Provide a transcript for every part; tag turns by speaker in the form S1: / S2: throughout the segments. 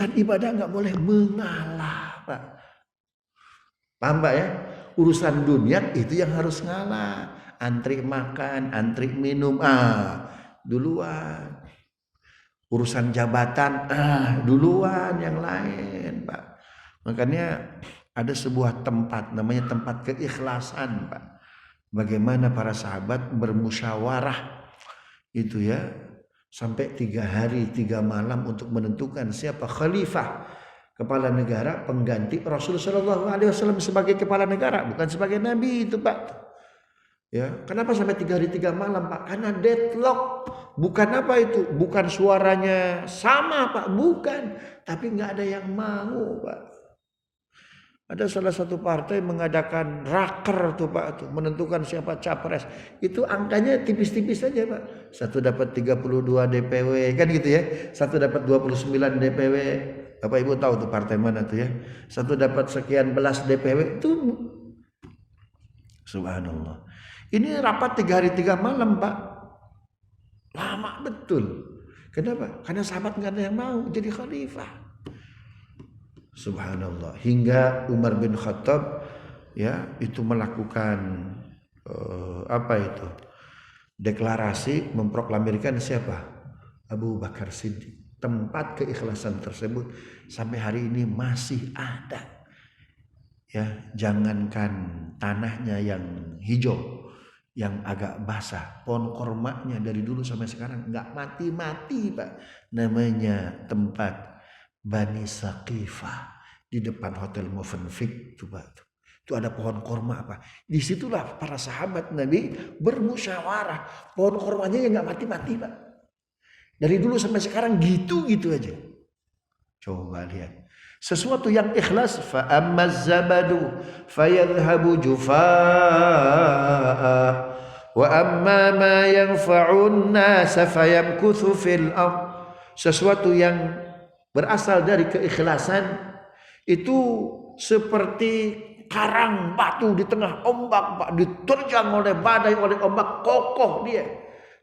S1: Dan ibadah nggak boleh mengalah, Pak. Paham Pak ya? Urusan dunia itu yang harus ngalah. Antri makan, antri minum, duluan. Urusan jabatan, duluan yang lain, Pak. Makanya ada sebuah tempat, namanya tempat keikhlasan, Pak. Bagaimana para sahabat bermusyawarah itu ya, sampai 3 hari 3 malam untuk menentukan siapa khalifah, kepala negara pengganti Rasulullah SAW sebagai kepala negara, bukan sebagai nabi itu Pak. Ya, kenapa sampai 3 hari 3 malam Pak? Karena deadlock. Bukan apa itu? Bukan suaranya sama Pak, bukan. Tapi nggak ada yang mau Pak. Ada salah satu partai mengadakan raker tuh Pak tuh, menentukan siapa capres. Itu angkanya tipis-tipis saja Pak. Satu dapat 32 DPW kan gitu ya. Satu dapat 29 DPW. Bapak Ibu tahu tuh partai mana tuh ya. Satu dapat sekian belas DPW itu. Subhanallah. Ini rapat 3 hari 3 malam Pak. Lama betul. Kenapa? Karena sahabat nggak ada yang mau jadi khalifah. Subhanallah. Hingga Umar bin Khattab ya itu melakukan apa itu? Deklarasi memproklamirkan siapa? Abu Bakar Siddiq. Tempat keikhlasan tersebut sampai hari ini masih ada. Ya, jangankan tanahnya yang hijau, yang agak basah, pohon kormanya dari dulu sampai sekarang nggak mati-mati Pak. Namanya tempat Bani Saqifah di depan Hotel Movenpick tuh Pak. Itu ada pohon korma Pak. Disitulah para sahabat Nabi bermusyawarah. Pohon kormanya yang nggak mati-mati Pak. Dari dulu sampai sekarang gitu-gitu aja. Coba lihat. Sesuatu yang ikhlas, fa ammaz zabadu fayadhhabu jufaa wa amma ma yanfa'un nas fayamkuthu fil ard. Sesuatu yang berasal dari keikhlasan itu seperti karang batu di tengah ombak Pak, diterjang oleh badai, oleh ombak, kokoh dia.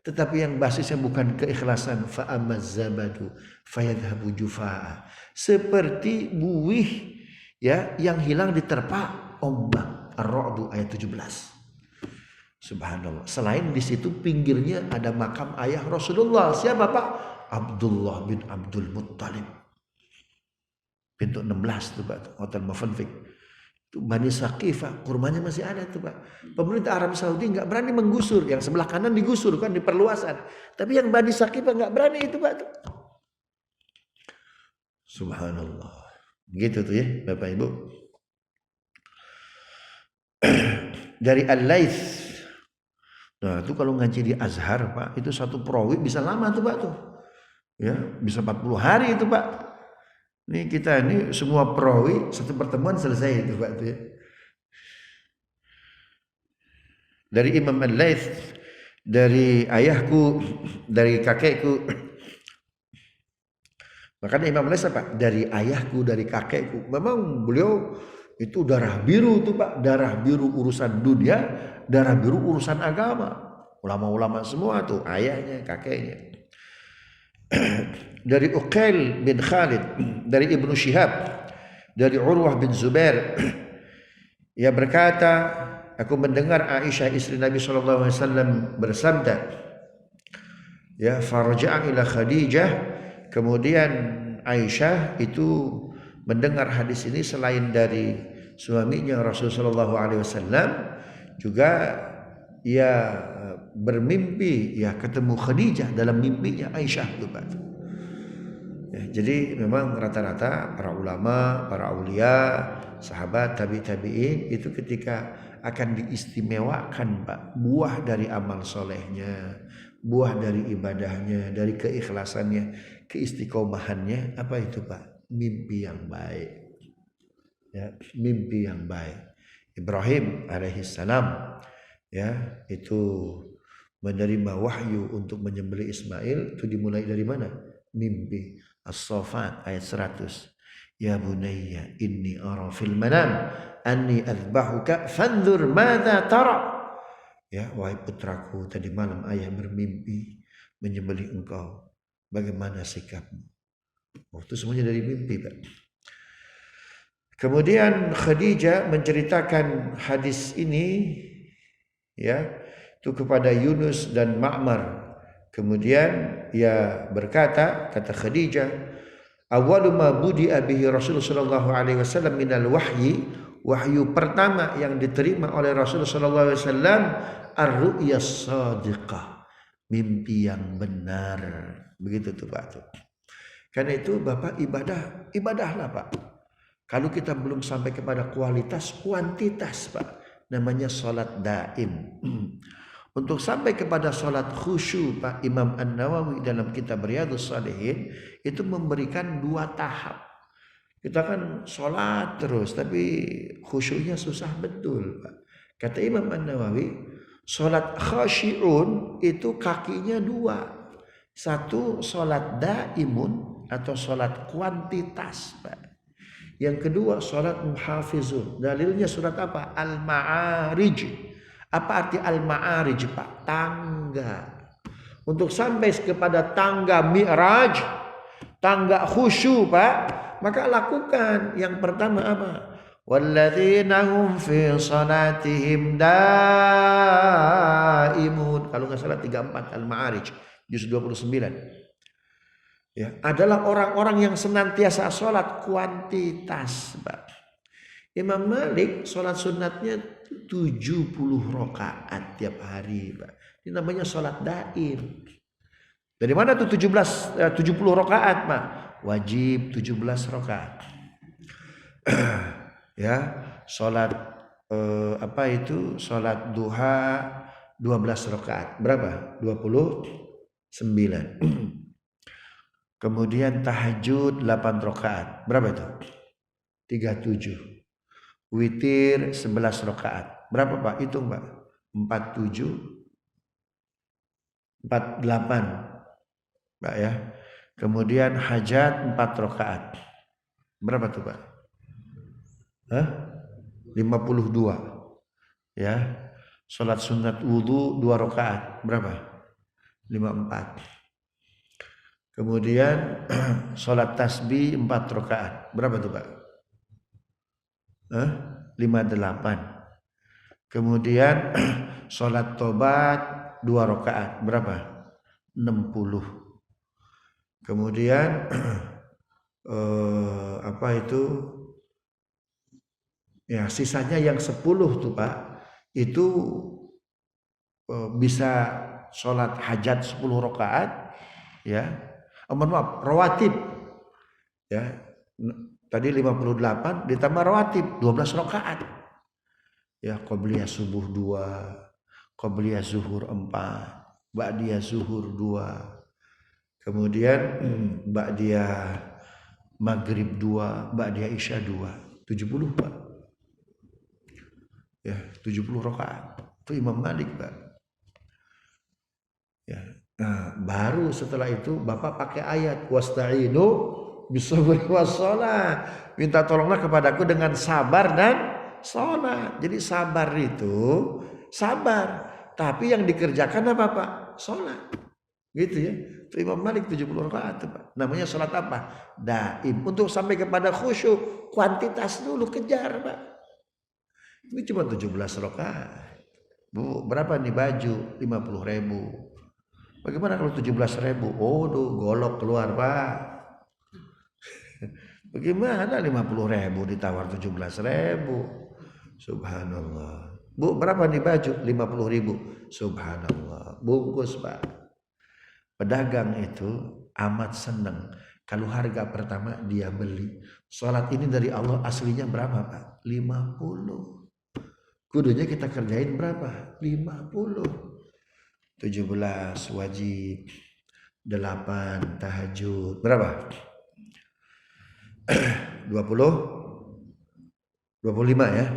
S1: Tetapi yang basisnya bukan keikhlasan, fa ammaz zabadu fayadhhabu jufaa. Seperti buih ya yang hilang diterpa ombak. Ar-Ra'd ayat 17. Subhanallah. Selain di situ pinggirnya ada makam ayah Rasulullah. Siapa Pak? Abdullah bin Abdul Muttalib. Pintu 16 tuh Pak, Hotel Movenpick. Itu Bani Saqifah, kurmanya masih ada tuh Pak. Pemerintah Arab Saudi nggak berani menggusur, yang sebelah kanan digusur kan di perluasan. Tapi yang Bani Saqifah nggak berani itu Pak. Subhanallah. Gitu tuh ya Bapak Ibu. Dari Al-Laits. Nah itu kalau ngaji di Azhar Pak, itu satu perawi bisa lama tuh Pak tuh. Ya, bisa 40 hari itu Pak. Ini kita ini semua perawi satu pertemuan selesai itu Pak tuh ya. Dari Imam Al-Laits, dari ayahku, dari kakekku. Makanya Imam Al-Laits apa? Dari ayahku, dari kakekku. Memang beliau itu darah biru tuh Pak, darah biru urusan dunia, darah biru urusan agama. Ulama-ulama semua tuh ayahnya, kakeknya. Dari Uqail bin Khalid, dari Ibnu Syihab, dari Urwah bin Zubair, ia berkata, aku mendengar Aisyah istri Nabi SAW bersabda, ya faraja'a ila Khadijah, kemudian Aisyah itu mendengar hadis ini selain dari suaminya Rasulullah SAW, juga ia bermimpi ya ketemu Khadijah dalam mimpinya Aisyah itu Pak. Ya, jadi memang rata-rata para ulama, para aulia, sahabat tabi'in itu ketika akan diistimewakan Pak, buah dari amal solehnya, buah dari ibadahnya, dari keikhlasannya, keistiqomahannya, apa itu Pak? Mimpi yang baik. Ya, mimpi yang baik. Ibrahim alaihissalam ya itu menerima wahyu untuk menyembelih Ismail itu dimulai dari mana? Mimpi. As-Saffat ayat 100. Ya bunayya inni ara fil manam anni azbahuka fanzur madza tara. Ya wahai putraku, tadi malam ayah bermimpi menyembelih engkau. Bagaimana sikapmu? Itu semuanya dari mimpi, Pak. Kemudian Khadijah menceritakan hadis ini ya itu kepada Yunus dan Ma'mar. Kemudian ia berkata, kata Khadijah, awwalu ma budi'a bihi Rasulullah sallallahu alaihi wasallam minal wahyi, wahyu pertama yang diterima oleh Rasulullah sallallahu alaihi wasallam ar-ru'ya shadiqah, mimpi yang benar. Begitu tuh Pak tuh. Karena itu Bapak ibadahlah Pak. Kalau kita belum sampai kepada kualitas, kuantitas Pak. Namanya sholat daim. Untuk sampai kepada sholat khusyuk Pak, Imam An-Nawawi dalam kitab Riyadhus Shalihin itu memberikan 2 tahap. Kita kan sholat terus tapi khusyuknya susah betul Pak. Kata Imam An-Nawawi, sholat khasyi'un itu kakinya 2. Satu sholat daimun atau sholat kuantitas Pak. Yang kedua sholat muhafizun. Dalilnya surat apa? Al-Ma'arij. Apa arti Al-Ma'arij Pak? Tangga. Untuk sampai kepada tangga mi'raj, tangga khusyuk Pak, maka lakukan yang pertama apa? Walladzina hum fi salatihim daimun. Kalau nggak salah 34 Al-Ma'arij juz 29. Ya, adalah orang-orang yang senantiasa sholat kuantitas, Pak. Imam Malik sholat sunatnya 70 rakaat tiap hari, Pak. Ini namanya sholat daim. Dari mana tuh 70 rakaat, Pak? Wajib 17 rakaat. Ya, sholat apa itu? Sholat duha 12 rakaat. Berapa? 29. Kemudian tahajud 8 rakaat. Berapa itu? 37. Witir 11 rakaat. Berapa Pak? Hitung Pak. 47 48. Pak ya. Kemudian hajat 4 rakaat. Berapa tuh Pak? 52. Ya. Salat sunat wudu 2 rakaat. Berapa? 54. Kemudian sholat tasbih 4 rakaat. Berapa tuh Pak? 58. Kemudian sholat tobat 2 rakaat. Berapa? 60. Kemudian apa itu? Ya sisanya yang 10 tuh Pak. Itu bisa sholat hajat 10 rakaat. Ya. Maaf, rawatib. Ya. Tadi 58 ditambah rawatib 12 rakaat. Ya, qabliyah subuh 2, qabliyah zuhur 4, ba'diyah zuhur 2. Kemudian ba'diyah maghrib 2, ba'diyah isya 2. 70 Pak. Ya, 70 rakaat. Itu Imam Malik, Pak. Ya. Nah, baru setelah itu Bapak pakai ayat wasta'inu bisabri wassalah. Minta tolonglah kepadaku dengan sabar dan sholat. Jadi sabar itu sabar, tapi yang dikerjakan apa Pak? Sholat. Gitu ya. Itu Imam Malik 70 rakaat Pak. Namanya sholat apa? Daim. Untuk sampai kepada khusyuk, kuantitas dulu kejar Pak. Ini cuma 17 rakaat. Bu, berapa nih baju? 50.000. Bagaimana kalau 17.000? Oh, golok keluar Pak. Bagaimana 50.000 ditawar 17.000? Subhanallah. Bu, berapa nih baju? 50.000. Subhanallah. Bungkus Pak. Pedagang itu amat senang kalau harga pertama dia beli. Sholat ini dari Allah aslinya berapa Pak? 50. Kudunya kita kerjain berapa? 50. 17 wajib, 8 tahajud. Berapa? 20? 25 ya.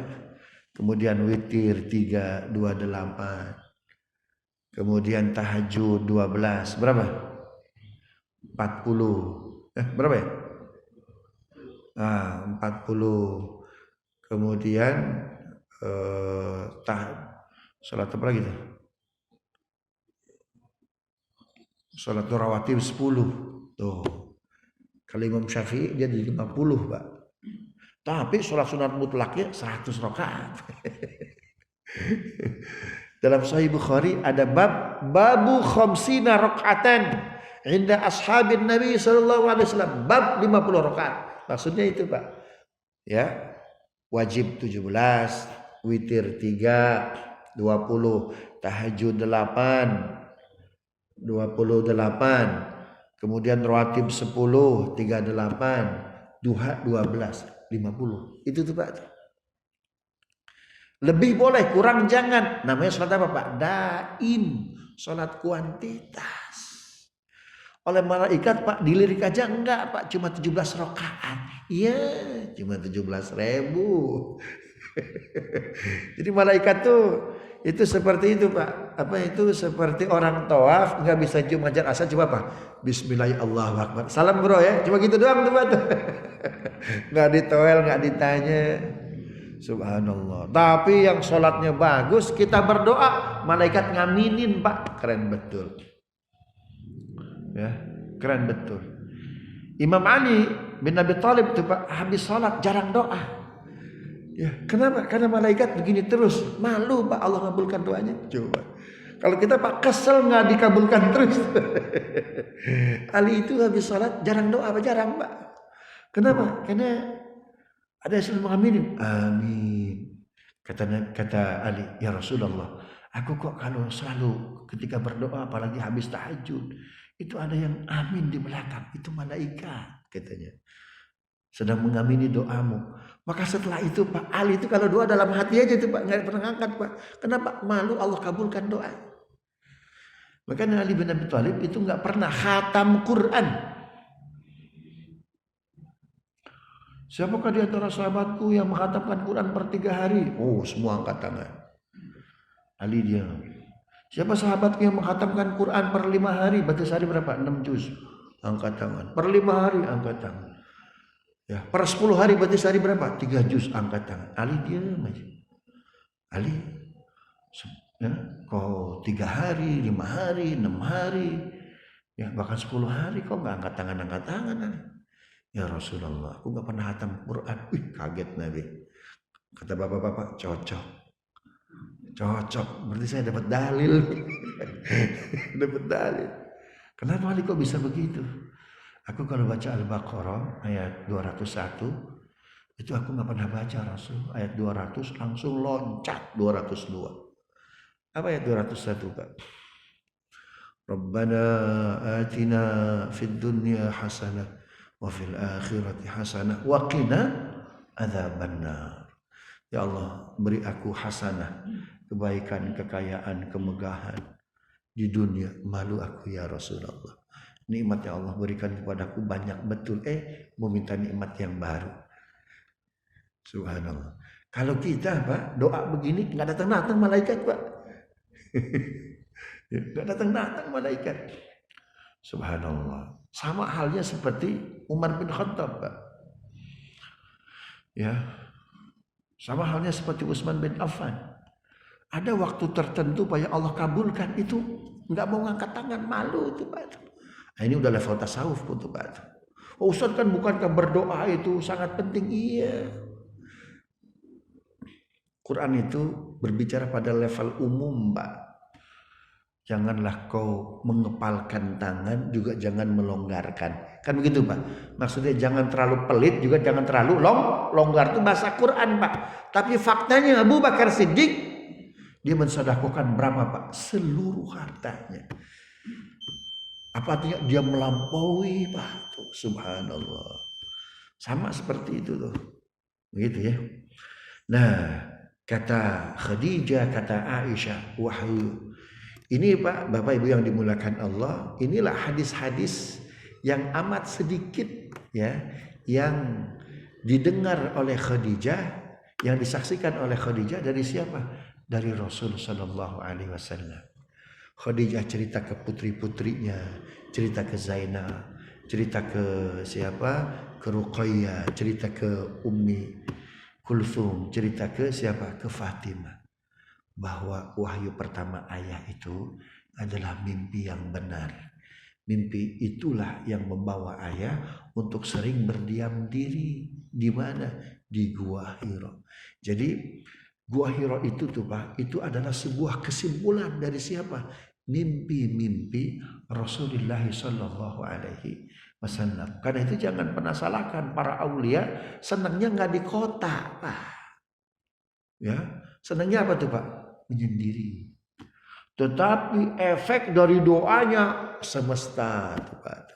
S1: Kemudian witir 3, 28. Kemudian tahajud 12. Berapa? 40. Berapa ya? 40. Kemudian salat apa lagi tuh? Salat rawatib 10. Tuh. Kalau Imam Syafi'i dia di 50, Pak. Tapi sholat sunat mutlaknya 100 rakaat. Dalam Sahih Bukhari ada babu khamsina rakaatan inda ashabin Nabi sallallahu alaihi wasallam, bab 50 rakaat. Maksudnya itu, Pak. Ya. Wajib 17, witir 3, 20, tahajud 8, 28, kemudian rawatib 10, 38, duha 12, 50. Itu tuh, Pak. Lebih boleh, kurang jangan. Namanya sholat apa, Pak? Daim, sholat kuantitas. Oleh malaikat, Pak, dilirik aja enggak, Pak, cuma 17 rakaat. Iya, cuma 17.000. Jadi malaikat tuh itu seperti itu, Pak. Apa itu seperti orang tawaf enggak bisa cium hajar aswad, coba apa? Bismillahirrahmanirrahim. Salam bro ya. Cuma gitu doang tuh, Pak. Enggak ditoel, enggak ditanya. Subhanallah. Tapi yang sholatnya bagus, kita berdoa, malaikat ngaminin, Pak. Keren betul. Ya, keren betul. Imam Ali bin Abi Thalib itu, Pak, habis sholat jarang doa. Ya, kenapa? Karena malaikat begini terus. Malu, Pak, Allah ngabulkan doanya. Coba. Kalau kita, Pak, kesel nggak dikabulkan terus. Ali itu habis sholat jarang doa, Pak, jarang, Pak. Kenapa? Karena ada yang selalu mengaminin. Amin. Kata Ali, ya Rasulullah, aku kok kalau selalu ketika berdoa, apalagi habis tahajud, itu ada yang amin di belakang. Itu malaikat, katanya, sedang mengamini doamu. Maka setelah itu, Pak, Ali itu kalau doa dalam hati aja itu, Pak, nggak pernah ngangkat, Pak. Kenapa? Malu Allah kabulkan doa. Makanya Ali bin Abi Thalib itu nggak pernah khatam Quran. Siapakah di antara sahabatku yang menghatamkan Quran per 3 hari? Oh, semua angkat tangan. Ali dia. Siapa sahabatku yang menghatamkan Quran per 5 hari? Berarti sehari berapa? 6 juz. Angkat tangan. Per 5 hari angkat tangan. Ya, per 10 hari berarti sehari berapa? 3 juz. Angkat tangan. Ali diam aja. Ali, ya, kau 3 hari, 5 hari, 6 hari, ya bahkan 10 hari kau nggak angkat tangan Ali. Ya Rasulullah, aku nggak pernah hatam Quran. Wih, kaget Nabi. Kata bapak-bapak, cocok. Berarti saya dapat dalil. Dapat dalil. Kenapa Ali kok bisa begitu? Aku kalau baca Al-Baqarah ayat 201, itu aku nggak pernah baca Rasul. Ayat 200 langsung loncat 202. Apa ayat 201, Pak? Rabbana atina fid dunya hasanah wa fil akhirati hasanah wa qina adzabannar. Ya Allah, beri aku hasanah, kebaikan, kekayaan, kemegahan di dunia. Malu aku ya Rasulullah. Nikmat yang Allah berikan kepadaku banyak betul. Mau minta nikmat yang baru. Subhanallah. Kalau kita, Pak, doa begini nggak datang malaikat, Pak. Nggak datang malaikat. Subhanallah. Sama halnya seperti Umar bin Khattab, Pak. Ya. Sama halnya seperti Utsman bin Affan. Ada waktu tertentu Pak yang Allah kabulkan, itu nggak mau ngangkat tangan, malu itu, Pak. Nah, ini udah level tasawuf tuh, Pak. Oh, Ustaz, kan bukankah berdoa itu sangat penting? Iya. Quran itu berbicara pada level umum, Pak. Janganlah kau mengepalkan tangan, juga jangan melonggarkan. Kan begitu, Pak. Maksudnya jangan terlalu pelit, juga jangan terlalu longgar. Itu bahasa Quran, Pak. Tapi faktanya Abu Bakar Siddiq, dia mensedekahkan berapa, Pak? Seluruh hartanya. Apa artinya? Dia melampaui, Pak. Tuh, subhanallah. Sama seperti itu tuh. Begitu ya. Nah, kata Khadijah, kata Aisyah, wahyu. Ini, Pak, Bapak Ibu yang dimuliakan Allah, inilah hadis-hadis yang amat sedikit ya, yang didengar oleh Khadijah, yang disaksikan oleh Khadijah dari siapa? Dari Rasul sallallahu alaihi wasallam. Khadijah cerita ke putri-putrinya, cerita ke Zainab, cerita ke siapa? Ke Ruqayyah, cerita ke Ummi Kulthum, cerita ke siapa? Ke Fatimah. Bahwa wahyu pertama ayah itu adalah mimpi yang benar. Mimpi itulah yang membawa ayah untuk sering berdiam diri. Di mana? Di Gua Hiro. Jadi Gua Hiro itu tuh Pak, itu adalah sebuah kesimpulan dari siapa? Mimpi-mimpi Rasulullah Sallallahu Alaihi Wasallam. Karena itu jangan pernah salahkan para aulia, senangnya nggak di kota, Pak. Ya, senangnya apa tuh Pak? Menyendiri. Tetapi efek dari doanya semesta, Pak.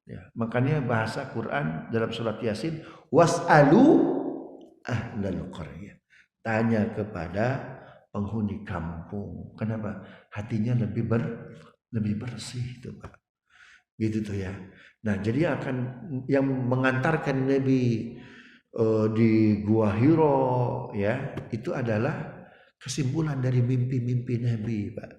S1: Ya, makanya bahasa Quran dalam surat Yasin, was'alu ahlal qaryah. Tanya kepada penghuni kampung. Kenapa? Hatinya lebih bersih itu Pak. Gitu tuh ya. Nah, jadi yang mengantarkan Nabi di Gua Hiro ya, itu adalah kesimpulan dari mimpi-mimpi Nabi, Pak.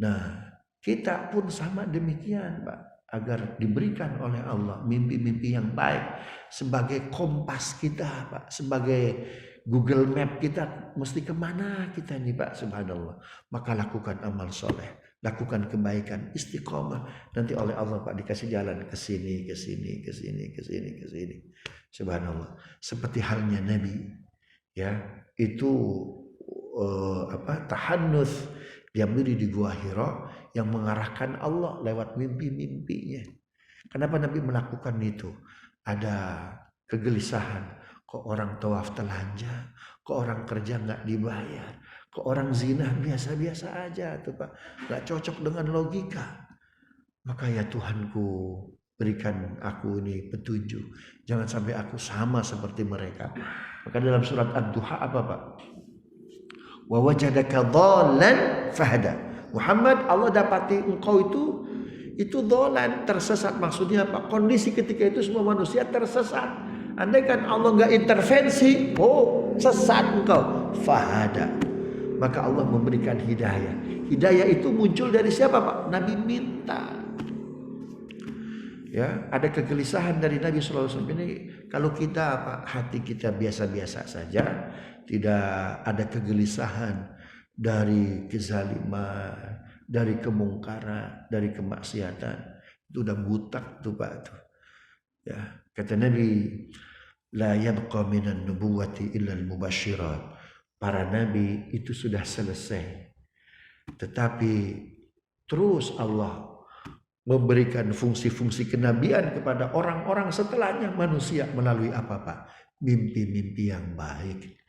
S1: Nah, kita pun sama demikian, Pak, agar diberikan oleh Allah mimpi-mimpi yang baik sebagai kompas kita, Pak, sebagai Google Map kita mesti kemana kita nih, Pak, subhanallah. Maka lakukan amal soleh, lakukan kebaikan, istiqomah. Nanti oleh Allah, Pak, dikasih jalan ke sini, ke sini, ke sini, ke sini, ke sini. Subhanallah. Seperti halnya Nabi, ya, itu tahannus, dia berdiri di Gua Hiro yang mengarahkan Allah lewat mimpi-mimpinya. Kenapa Nabi melakukan itu? Ada kegelisahan. Kok orang tawaf telanjang, kok orang kerja nggak dibayar, kok orang zina biasa-biasa aja tuh Pak, nggak cocok dengan logika. Maka ya Tuhanku, berikan aku ini petunjuk, jangan sampai aku sama seperti mereka. Maka dalam surat Ad-Duha apa Pak? Wa wajadaka dhallan fahada. Muhammad, Allah dapati engkau itu dhalan, tersesat. Maksudnya apa? Kondisi ketika itu semua manusia tersesat. Andai kan Allah nggak intervensi, sesat engkau. Fahada. Maka Allah memberikan hidayah. Hidayah itu muncul dari siapa Pak? Nabi minta. Ya, ada kegelisahan dari Nabi SAW ini. Kalau kita hati kita biasa-biasa saja, tidak ada kegelisahan dari kezaliman, dari kemungkaran, dari kemaksiatan, itu udah butak tuh Pak tuh. Ya, kata Nabi, la yabqa minan nubuwati illa al-mubasyirat. Para nabi itu sudah selesai. Tetapi terus Allah memberikan fungsi-fungsi kenabian kepada orang-orang setelahnya manusia melalui apa Pak? Mimpi-mimpi yang baik.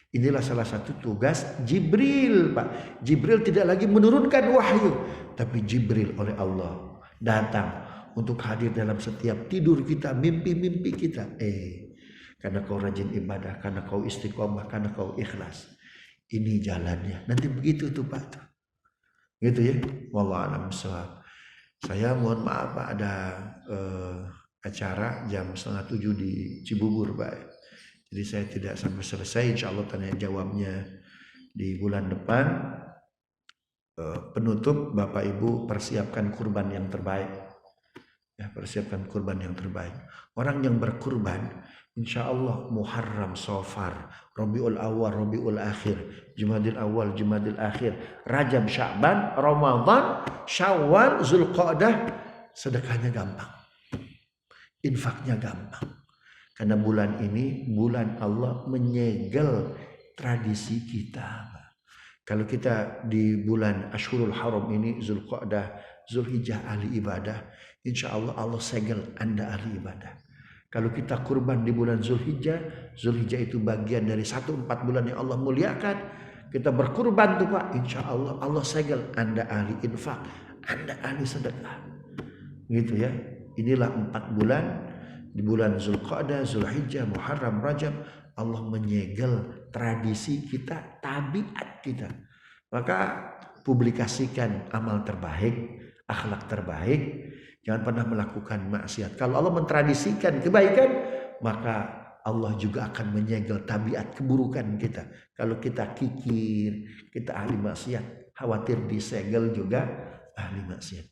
S1: Inilah salah satu tugas Jibril, Pak. Jibril tidak lagi menurunkan wahyu, tapi Jibril oleh Allah datang untuk hadir dalam setiap tidur kita, mimpi-mimpi kita. Karena kau rajin ibadah, karena kau istiqomah, karena kau ikhlas. Ini jalannya. Nanti begitu tuh Pak. Gitu ya. Wallahu a'lam bishawab. Saya mohon maaf Pak, ada acara jam 6:30 di Cibubur Pak. Jadi saya tidak sampai selesai. Insya Allah tanya jawabnya di bulan depan. Penutup Bapak Ibu persiapkan kurban yang terbaik. Ya, persiapkan kurban yang terbaik. Orang yang berkurban, insya Allah Muharram, Safar, Rabiul Awal, Rabiul Akhir, Jumadil Awal, Jumadil Akhir, Rajab, Sya'ban, Ramadan, Syawal, Zulqa'dah, sedekahnya gampang, infaknya gampang. Karena bulan ini bulan Allah menyegel tradisi kita. Kalau kita di bulan Ashhurul Haram ini, Zulqa'dah, Zulhijjah ahli ibadah, insya Allah Allah segel Anda ahli ibadah. Kalau kita kurban di bulan Zulhijjah, Zulhijjah itu bagian dari 1/4 bulan yang Allah muliakan. Kita berkurban tuh Pak, insya Allah Allah segel Anda ahli infak, Anda ahli sedekah. Gitu ya. Inilah 4 bulan. Di bulan Zulqa'dah, Zulhijjah, Muharram, Rajab, Allah menyegel tradisi kita, tabiat kita. Maka publikasikan amal terbaik, akhlak terbaik. Jangan pernah melakukan maksiat. Kalau Allah mentradisikan kebaikan, maka Allah juga akan menyegel tabiat keburukan kita. Kalau kita kikir, kita ahli maksiat, khawatir disegel juga ahli maksiat.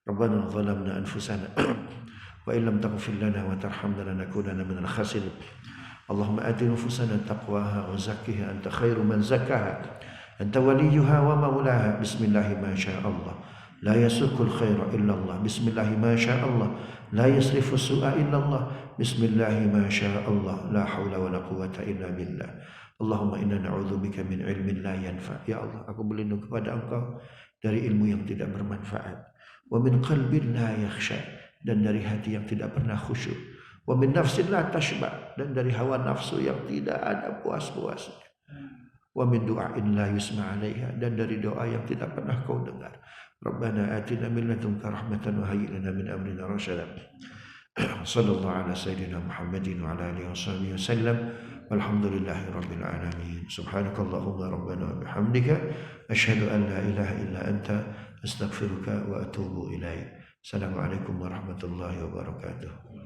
S1: Rabbana zalamna anfusana wa illam taghfir lana wa tarhamna lanakunanna minal khasirin. Allahumma ati nufusana taqwaha wa zakkiha anta khairu man zakkaha anta waliyuha wa maulaha. Bismillahirrahmanirrahim. لا يسوق الخير إلا الله بسم الله ما شاء الله لا يصرف السوء إلا الله بسم الله ما شاء الله لا حول ولا قوة إلا بالله Allahumma inna na'udzubika min ilmin la yanfa. Ya Allah, aku berlindung kepada Engkau dari ilmu yang tidak bermanfaat. Wa min qalbin la yakhsha, dan dari hati yang tidak pernah khusyuk. Wa min nafsin la tashba, dan dari hawa nafsu yang tidak ada puas-puasnya. Wa min du'ain la yusma 'alaiha, dan dari doa yang tidak pernah kau dengar. Rabbana atina min ladunka rahmatan wa hayyi lana min amrina rasyada. Sallallahu ala sayyidina Muhammadin wa ala alihi wa sallam. Walhamdulillahi rabbil alamin. Subhanakallahumma rabbana wa bihamdika asyhadu an la ilaha illa anta astaghfiruka wa atubu ilaik. Assalamualaikum warahmatullahi wabarakatuh.